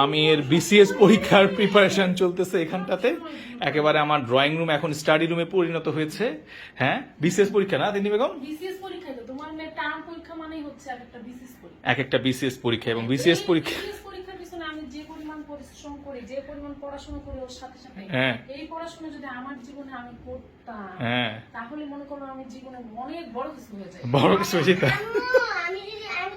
আমি এর বিসিএস পরীক্ষার প্রিপারেশন চলতেছে এখানটাতে। একেবারে আমার ড্রয়িং রুম এখন স্টাডি রুমে পরিণত হয়েছে। হ্যাঁ, বিসিএস পরীক্ষা না তিন্নি বেগম? বিসিএস পরীক্ষা তো তোমার টার্ম পরীক্ষা মানেই হচ্ছে একটা বিসিএস পরীক্ষা। এক একটা বিসিএস পরীক্ষা এবং বিসিএস পরীক্ষা পরীক্ষার পিছনে আমি যে পরিমাণ পরিশ্রম করি, যে পরিমাণ পড়াশোনা করি ওর সাথে সাথে এই পড়াশোনা যদি আমার জীবনে আমি করতাম তাহলে মনে করো আমি জীবনে অনেক বড় কিছু হয়ে যায়। বড় কিছু হয়ে যেত। আমি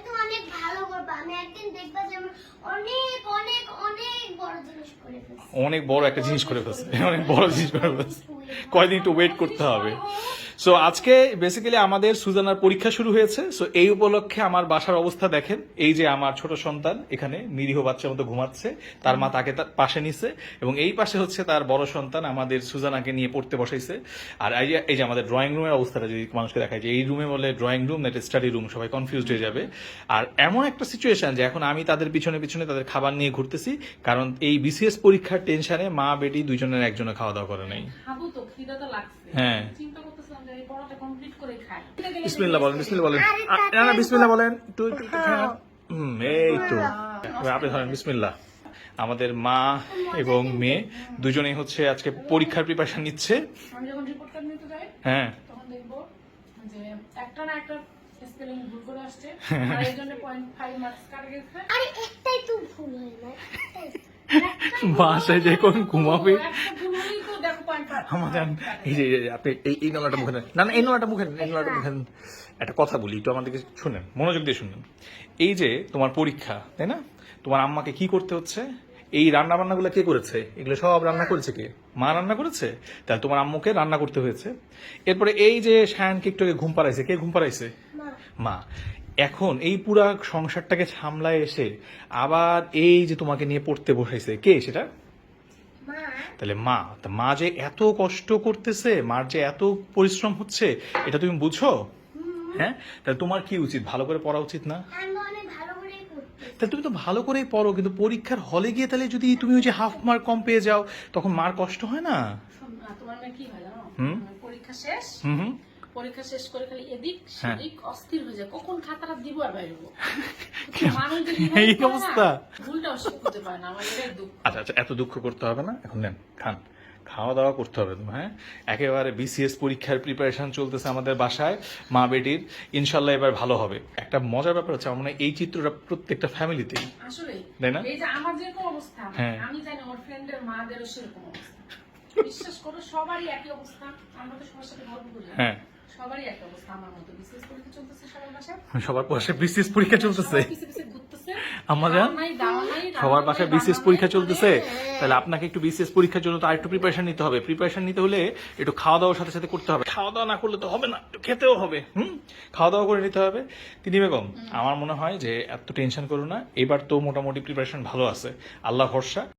তো অনেক ভালো করব, আমি একদিন দেখবা যে আমি অনেক অনেক অনেক বড় জিনিস করে ফেলছি। অনেক বড় একটা জিনিস করে ফেলছে, অনেক বড় জিনিস করে ফেলছে। কয়দিন একটু ওয়েট করতে হবে। সো আজকে বেসিক্যালি আমাদের সুজানার পরীক্ষা শুরু হয়েছে। সো এই উপলক্ষে আমার বাসার অবস্থা দেখেন। এই যে আমার ছোট সন্তান এখানে নিরীহ বাচ্চার মতো ঘুমাচ্ছে, তার মা তাকে তার পাশে নিছে এবং এই পাশে হচ্ছে তার বড় সন্তান আমাদের সুজানাকে নিয়ে পড়তে বসাইছে। আর এই যে আমাদের ড্রয়িং রুমের অবস্থাটা যদি মানুষকে দেখায় যে এই রুমে বলে ড্রয়িং রুম না স্টাডি রুম, সবাই কনফিউজড হয়ে যাবে। আর এমন একটা সিচুয়েশন যে এখন আমি তাদের পিছনে পিছনে তাদের খাবার নিয়ে ঘুরতেছি, কারণ এই বিসিএস পরীক্ষার টেনশনে মা বেটি দুইজনের একজনে খাওয়া দাওয়া করে নাই। খাবো তো, খিদা তো লাগছে। হ্যাঁ, চিন্তা করতেছিলাম যে এই পড়াটা কমপ্লিট করে খাই। বিসমিল্লাহ বলেন, বিসমিল্লাহ বলেন, না বিসমিল্লাহ বলেন, একটু এই তো আপনি ধরেন বিসমিল্লাহ। আমাদের মা এবং মেয়ে দুজনেই হচ্ছে আজকে পরীক্ষার প্রিপারেশন নিচ্ছে। আমি যখন রিপোর্ট কার্ড নিতে যাই হ্যাঁ, তখন দেখবো যে একটা না একটা স্পেলিং ভুল করে আসছে আর এই জন্য 0.5 মার্কস কাটা গেছে। আরে একটাই তো ভুল হয় না, বাসায় যে কোন ঘুমাবে একটা ভুল হলেই তো দেখো 0.5। আমাদের এই যে আপনি এই নলাটা মুখে নেন, না এই নলাটা মুখে নেন, এই নলাটা মুখে নেন। একটা কথা বলি, একটু আমাদেরকে শুনেন, মনোযোগ দিয়ে শুনেন। এই যে তোমার পরীক্ষা, তাই না? তোমার আম্মাকে কি করতে হচ্ছে? এই রান্না বান্নাগুলো কে করেছে? এগুলো সব রান্না করেছে কে? মা রান্না করেছে। তাহলে তোমার আম্মুকে রান্না করতে হয়েছে। এরপরে এই যে শায়ানকে একটু আগে ঘুম পাড়াইছে, কে ঘুম পাড়াইছে? মা। এখন এই পুরা সংসারটাকে সামলায় এসে আবার এই যে তোমাকে নিয়ে পড়তে বসাইছে কে? সেটা তাহলে মা। তা মা যে এত কষ্ট করতেছে, মার যে এত পরিশ্রম হচ্ছে, এটা তুমি বুঝো? হ্যাঁ, তাহলে তোমার কি উচিত? ভালো করে পড়া উচিত না? আমি অনেক ভালো করেই করতে। তাহলে তুমি তো ভালো করেই পড়ো, কিন্তু পরীক্ষার হলে গিয়ে তাহলে যদি তুমি ওই যে হাফ মার্ক কম পেয়ে যাও, তখন মার কষ্ট হয় না? তোমার মেয়ে কি হয় জানো? পরীক্ষা শেষ, হুম পরীক্ষা শেষ করে খালি এদিক সেদিক অস্থির হয়ে যায়, কখন খাতাটা দিব আর বাইরবো। মানুষ যদি এই অবস্থা, ভুলটা অস্বীকার করতে পারে না, আমার এটাই দুঃখ। আচ্ছা আচ্ছা, এত দুঃখ করতে হবে না, এখন নেন খান, খাওয়া দাওয়া করতে হবে তোমার। হ্যাঁ, একেবারে বিসিএস পরীক্ষার প্রিপারেশন চলতেছে আমাদের বাসায় মা বেটির। ইনশাল্লাহ এবার ভালো হবে। একটা মজার ব্যাপার হচ্ছে, আমার মনে হয় এই চিত্রটা প্রত্যেকটা ফ্যামিলিতেই, আসলে তাই না? এই যে আমার যেরকম অবস্থা, হ্যাঁ। আমি জানি ওর ফ্রেন্ডের মাদেরও সেরকম অবস্থা। বিশ্বাস করো, সবারই একই অবস্থা। আমরা তো সবার সাথে গল্প করি, হ্যাঁ, সবারই একই অবস্থা আমার মতো। বিসিএস পরীক্ষা চলতেছে সবার বাসায়, সবার বাসায় বিসিএস পরীক্ষা চলতেছে। পিছে পিছে ঘুরতেছে, আমার জান সবার বাসায় বিসিএস পরীক্ষা চলতেছে। তাহলে আপনাকে একটু বিসিএস পরীক্ষার জন্য তো আরেকটু প্রিপারেশন নিতে হবে। প্রিপারেশন নিতে হলে একটু খাওয়া দাওয়ার সাথে সাথে করতে হবে। খাওয়া দাওয়া না করলে তো হবে না, একটু খেতেও হবে। খাওয়া দাওয়া করে নিতে হবে। তিনি বেগম, আমার মনে হয় যে এত টেনশন করো না, এবার তো মোটামুটি প্রিপারেশন ভালো আছে, আল্লাহ ভরসা।